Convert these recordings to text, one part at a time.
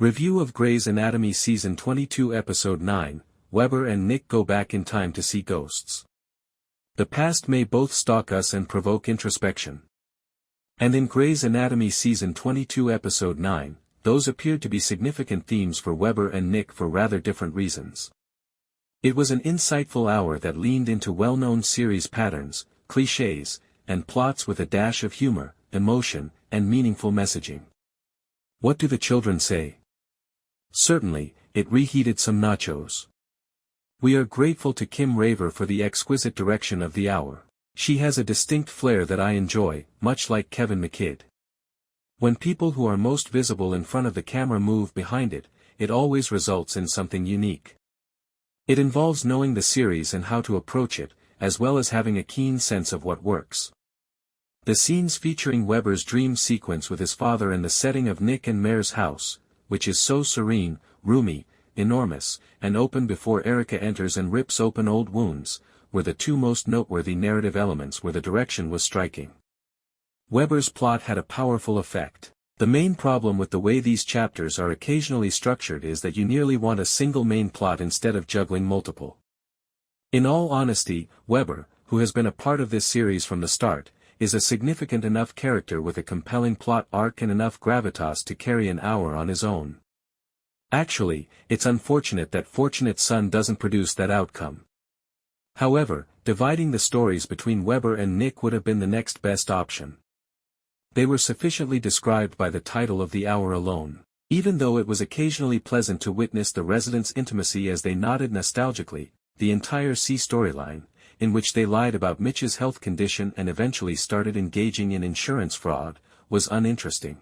Review of Grey's Anatomy Season 22 Episode 9, Weber and Nick go back in time to see ghosts. The past may both stalk us and provoke introspection. And in Grey's Anatomy Season 22 Episode 9, those appeared to be significant themes for Weber and Nick for rather different reasons. It was an insightful hour that leaned into well-known series patterns, cliches, and plots with a dash of humor, emotion, and meaningful messaging. What do the children say? Certainly, it reheated some nachos. We are grateful to Kim Raver for the exquisite direction of the hour. She has a distinct flair that I enjoy, much like Kevin McKidd. When people who are most visible in front of the camera move behind it, it always results in something unique. It involves knowing the series and how to approach it, as well as having a keen sense of what works. The scenes featuring Weber's dream sequence with his father and the setting of Nick and Mer's house, which is so serene, roomy, enormous, and open before Erica enters and rips open old wounds, were the two most noteworthy narrative elements where the direction was striking. Weber's plot had a powerful effect. The main problem with the way these chapters are occasionally structured is that you nearly want a single main plot instead of juggling multiple. In all honesty, Weber, who has been a part of this series from the start, is a significant enough character with a compelling plot arc and enough gravitas to carry an hour on his own. Actually, it's unfortunate that Fortunate Son doesn't produce that outcome. However, dividing the stories between Weber and Nick would have been the next best option. They were sufficiently described by the title of the hour alone. Even though it was occasionally pleasant to witness the residents' intimacy as they nodded nostalgically, the entire C storyline, in which they lied about Mitch's health condition and eventually started engaging in insurance fraud, was uninteresting.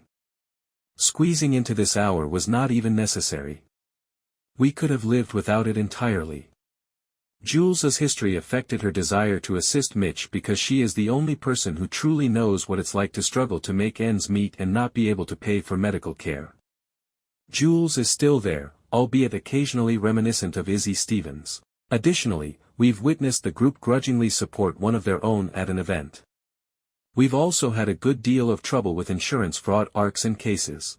Squeezing into this hour was not even necessary. We could have lived without it entirely. Jules's history affected her desire to assist Mitch because she is the only person who truly knows what it's like to struggle to make ends meet and not be able to pay for medical care. Jules is still there, albeit occasionally reminiscent of Izzy Stevens. Additionally, we've witnessed the group grudgingly support one of their own at an event. We've also had a good deal of trouble with insurance fraud arcs and cases.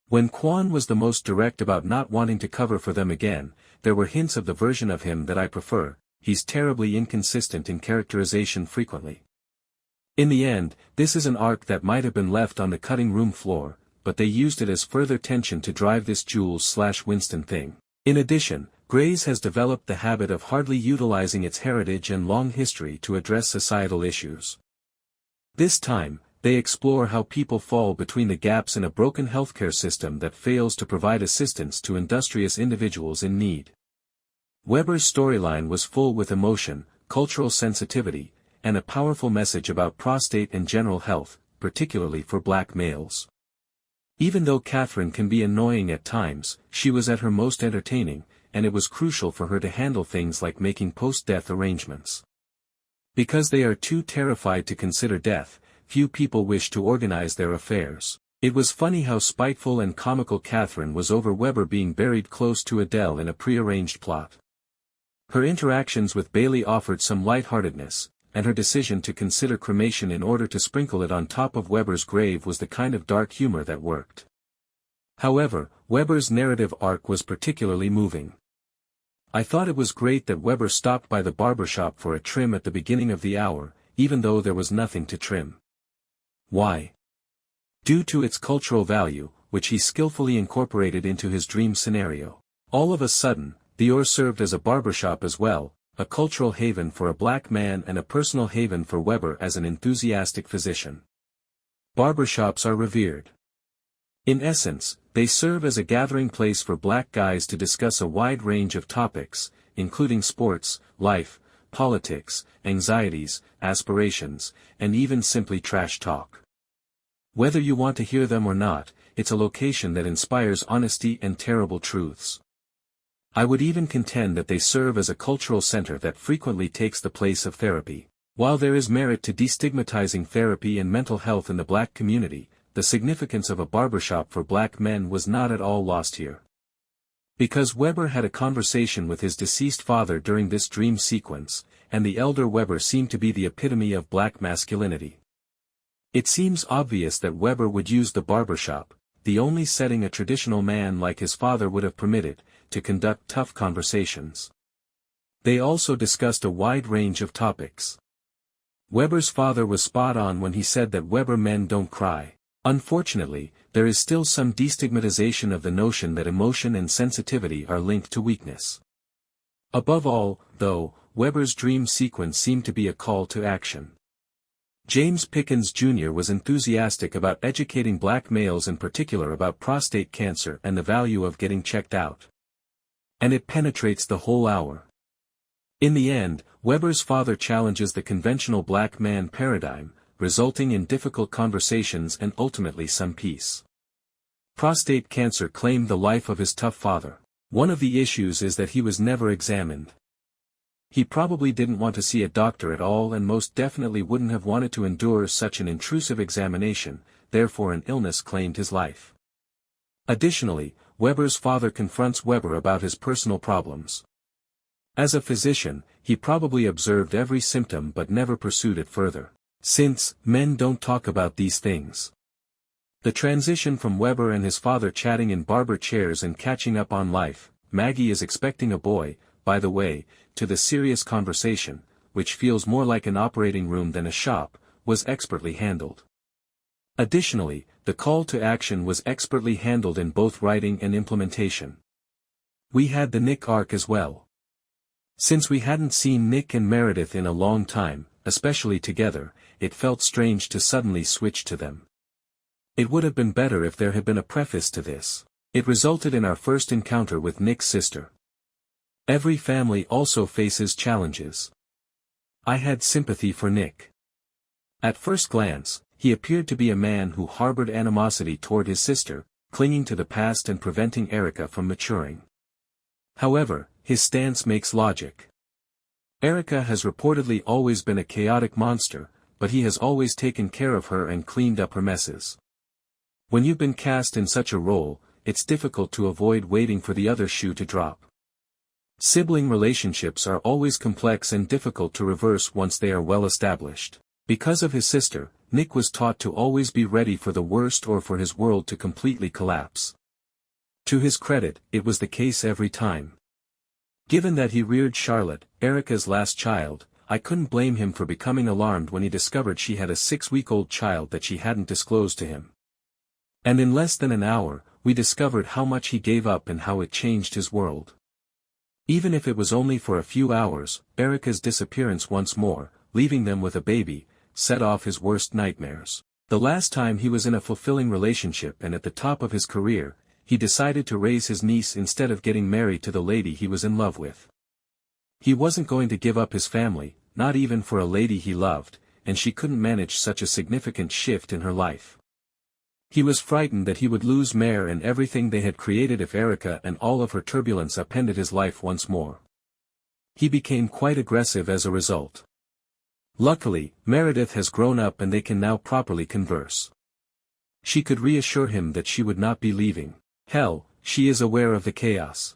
When Quan was the most direct about not wanting to cover for them again, there were hints of the version of him that I prefer. He's terribly inconsistent in characterization frequently. In the end, this is an arc that might have been left on the cutting room floor, but they used it as further tension to drive this Jules/Winston thing. In addition, Grey's has developed the habit of hardly utilizing its heritage and long history to address societal issues. This time, they explore how people fall between the gaps in a broken healthcare system that fails to provide assistance to industrious individuals in need. Weber's storyline was full with emotion, cultural sensitivity, and a powerful message about prostate and general health, particularly for black males. Even though Catherine can be annoying at times, she was at her most entertaining, and it was crucial for her to handle things like making post-death arrangements. Because they are too terrified to consider death, few people wish to organize their affairs. It was funny how spiteful and comical Catherine was over Weber being buried close to Adele in a prearranged plot. Her interactions with Bailey offered some lightheartedness, and her decision to consider cremation in order to sprinkle it on top of Weber's grave was the kind of dark humor that worked. However, Weber's narrative arc was particularly moving. I thought it was great that Weber stopped by the barbershop for a trim at the beginning of the hour, even though there was nothing to trim. Why? Due to its cultural value, which he skillfully incorporated into his dream scenario. All of a sudden, Dior served as a barbershop as well, a cultural haven for a black man and a personal haven for Weber as an enthusiastic physician. Barbershops are revered. In essence, they serve as a gathering place for black guys to discuss a wide range of topics, including sports, life, politics, anxieties, aspirations, and even simply trash talk. Whether you want to hear them or not, it's a location that inspires honesty and terrible truths. I would even contend that they serve as a cultural center that frequently takes the place of therapy. While there is merit to destigmatizing therapy and mental health in the black community, the significance of a barbershop for black men was not at all lost here. Because Weber had a conversation with his deceased father during this dream sequence, and the elder Weber seemed to be the epitome of black masculinity. It seems obvious that Weber would use the barbershop, the only setting a traditional man like his father would have permitted, to conduct tough conversations. They also discussed a wide range of topics. Weber's father was spot on when he said that Weber men don't cry. Unfortunately, there is still some destigmatization of the notion that emotion and sensitivity are linked to weakness. Above all, though, Weber's dream sequence seemed to be a call to action. James Pickens Jr. was enthusiastic about educating black males in particular about prostate cancer and the value of getting checked out. And it penetrates the whole hour. In the end, Weber's father challenges the conventional black man paradigm, resulting in difficult conversations and ultimately some peace. Prostate cancer claimed the life of his tough father. One of the issues is that he was never examined. He probably didn't want to see a doctor at all and most definitely wouldn't have wanted to endure such an intrusive examination, therefore an illness claimed his life. Additionally, Weber's father confronts Weber about his personal problems. As a physician, he probably observed every symptom but never pursued it further. Since men don't talk about these things. The transition from Weber and his father chatting in barber chairs and catching up on life, Maggie is expecting a boy, by the way, to the serious conversation, which feels more like an operating room than a shop, was expertly handled. Additionally, the call to action was expertly handled in both writing and implementation. We had the Nick arc as well. Since we hadn't seen Nick and Meredith in a long time, especially together, it felt strange to suddenly switch to them. It would have been better if there had been a preface to this. It resulted in our first encounter with Nick's sister. Every family also faces challenges. I had sympathy for Nick. At first glance, he appeared to be a man who harbored animosity toward his sister, clinging to the past and preventing Erica from maturing. However, his stance makes logic. Erica has reportedly always been a chaotic monster, but he has always taken care of her and cleaned up her messes. When you've been cast in such a role, it's difficult to avoid waiting for the other shoe to drop. Sibling relationships are always complex and difficult to reverse once they are well established. Because of his sister, Nick was taught to always be ready for the worst or for his world to completely collapse. To his credit, it was the case every time. Given that he reared Charlotte, Erica's last child, I couldn't blame him for becoming alarmed when he discovered she had a 6-week-old child that she hadn't disclosed to him. And in less than an hour, we discovered how much he gave up and how it changed his world. Even if it was only for a few hours, Erica's disappearance once more, leaving them with a baby, set off his worst nightmares. The last time he was in a fulfilling relationship and at the top of his career, he decided to raise his niece instead of getting married to the lady he was in love with. He wasn't going to give up his family, not even for a lady he loved, and she couldn't manage such a significant shift in her life. He was frightened that he would lose Mer and everything they had created if Erica and all of her turbulence upended his life once more. He became quite aggressive as a result. Luckily, Meredith has grown up and they can now properly converse. She could reassure him that she would not be leaving. Hell, she is aware of the chaos.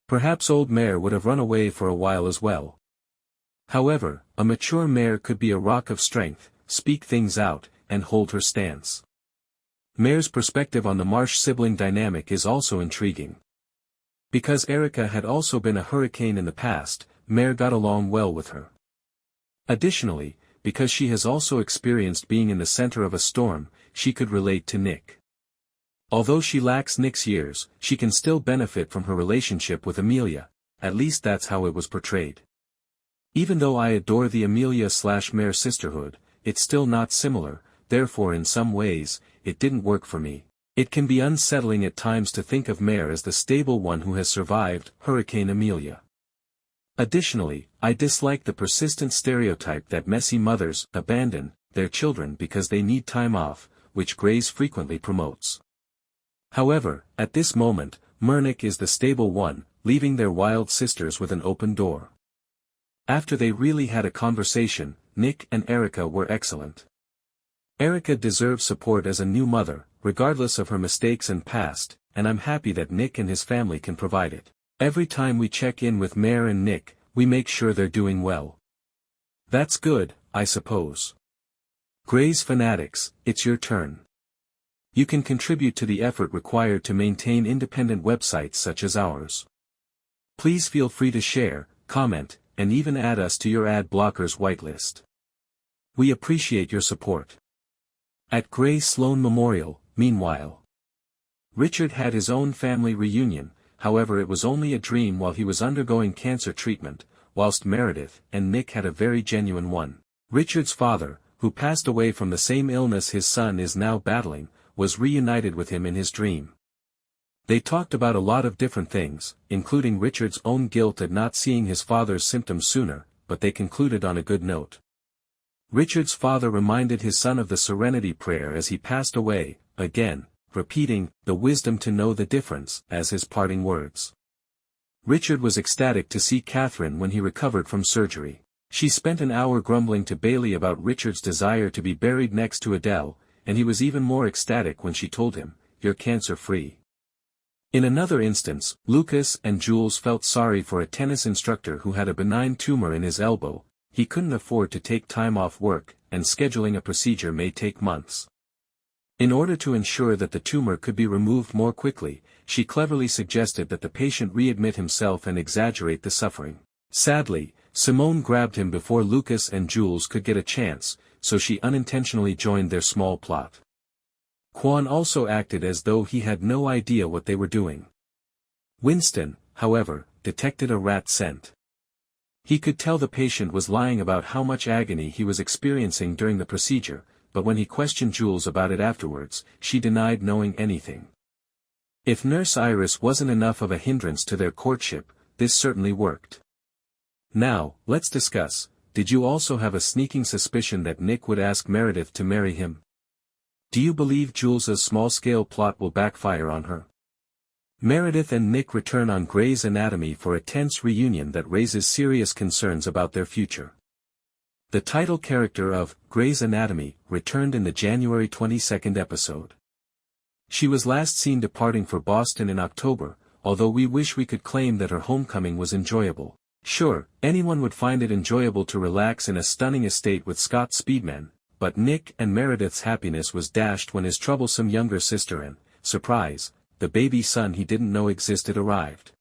Perhaps old Mer would have run away for a while as well. However, a mature Mer could be a rock of strength, speak things out, and hold her stance. Mer's perspective on the Marsh sibling dynamic is also intriguing. Because Erica had also been a hurricane in the past, Mer got along well with her. Additionally, because she has also experienced being in the center of a storm, she could relate to Nick. Although she lacks Nick's years, she can still benefit from her relationship with Amelia, at least that's how it was portrayed. Even though I adore the Amelia/Mer sisterhood, it's still not similar, therefore in some ways, it didn't work for me. It can be unsettling at times to think of Mer as the stable one who has survived Hurricane Amelia. Additionally, I dislike the persistent stereotype that messy mothers abandon their children because they need time off, which Grace frequently promotes. However, at this moment, Mernick is the stable one, leaving their wild sisters with an open door. After they really had a conversation, Nick and Erica were excellent. Erica deserves support as a new mother, regardless of her mistakes and past, and I'm happy that Nick and his family can provide it. Every time we check in with Mer and Nick, we make sure they're doing well. That's good, I suppose. Grey's fanatics, it's your turn. You can contribute to the effort required to maintain independent websites such as ours. Please feel free to share, comment, and even add us to your ad blockers whitelist. We appreciate your support. At Gray Sloan Memorial, meanwhile, Richard had his own family reunion, however it was only a dream while he was undergoing cancer treatment, whilst Meredith and Nick had a very genuine one. Richard's father, who passed away from the same illness his son is now battling, was reunited with him in his dream. They talked about a lot of different things, including Richard's own guilt at not seeing his father's symptoms sooner, but they concluded on a good note. Richard's father reminded his son of the Serenity Prayer as he passed away, again, repeating, "the wisdom to know the difference," as his parting words. Richard was ecstatic to see Catherine when he recovered from surgery. She spent an hour grumbling to Bailey about Richard's desire to be buried next to Adele, and he was even more ecstatic when she told him, "You're cancer-free." In another instance, Lucas and Jules felt sorry for a tennis instructor who had a benign tumor in his elbow. He couldn't afford to take time off work, and scheduling a procedure may take months. In order to ensure that the tumor could be removed more quickly, she cleverly suggested that the patient readmit himself and exaggerate the suffering. Sadly, Simone grabbed him before Lucas and Jules could get a chance, so she unintentionally joined their small plot. Quan also acted as though he had no idea what they were doing. Winston, however, detected a rat scent. He could tell the patient was lying about how much agony he was experiencing during the procedure, but when he questioned Jules about it afterwards, she denied knowing anything. If Nurse Iris wasn't enough of a hindrance to their courtship, this certainly worked. Now, let's discuss, did you also have a sneaking suspicion that Nick would ask Meredith to marry him? Do you believe Jules's small-scale plot will backfire on her? Meredith and Nick return on Grey's Anatomy for a tense reunion that raises serious concerns about their future. The title character of Grey's Anatomy returned in the January 22nd episode. She was last seen departing for Boston in October, although we wish we could claim that her homecoming was enjoyable. Sure, anyone would find it enjoyable to relax in a stunning estate with Scott Speedman, but Nick and Meredith's happiness was dashed when his troublesome younger sister and, surprise, the baby son he didn't know existed arrived.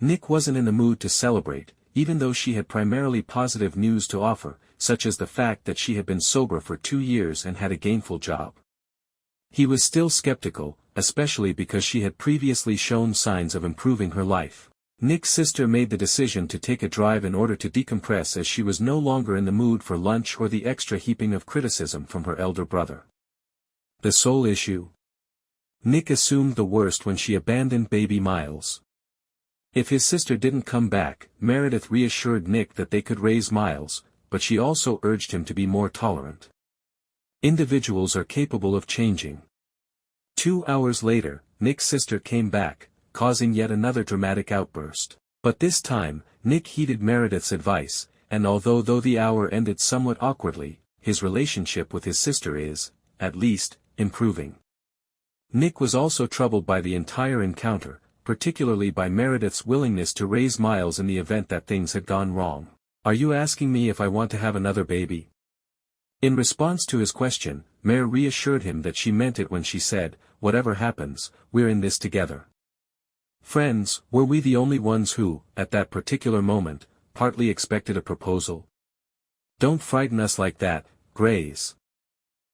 Nick wasn't in the mood to celebrate, even though she had primarily positive news to offer, such as the fact that she had been sober for 2 years and had a gainful job. He was still skeptical, especially because she had previously shown signs of improving her life. Nick's sister made the decision to take a drive in order to decompress as she was no longer in the mood for lunch or the extra heaping of criticism from her elder brother. The sole issue? Nick assumed the worst when she abandoned baby Miles. If his sister didn't come back, Meredith reassured Nick that they could raise Miles, but she also urged him to be more tolerant. Individuals are capable of changing. 2 hours later, Nick's sister came back, causing yet another dramatic outburst. But this time, Nick heeded Meredith's advice, and although the hour ended somewhat awkwardly, his relationship with his sister is, at least, improving. Nick was also troubled by the entire encounter, particularly by Meredith's willingness to raise Miles in the event that things had gone wrong. "Are you asking me if I want to have another baby?" In response to his question, Mer reassured him that she meant it when she said, "Whatever happens, we're in this together." Friends, were we the only ones who, at that particular moment, partly expected a proposal? Don't frighten us like that, Grays.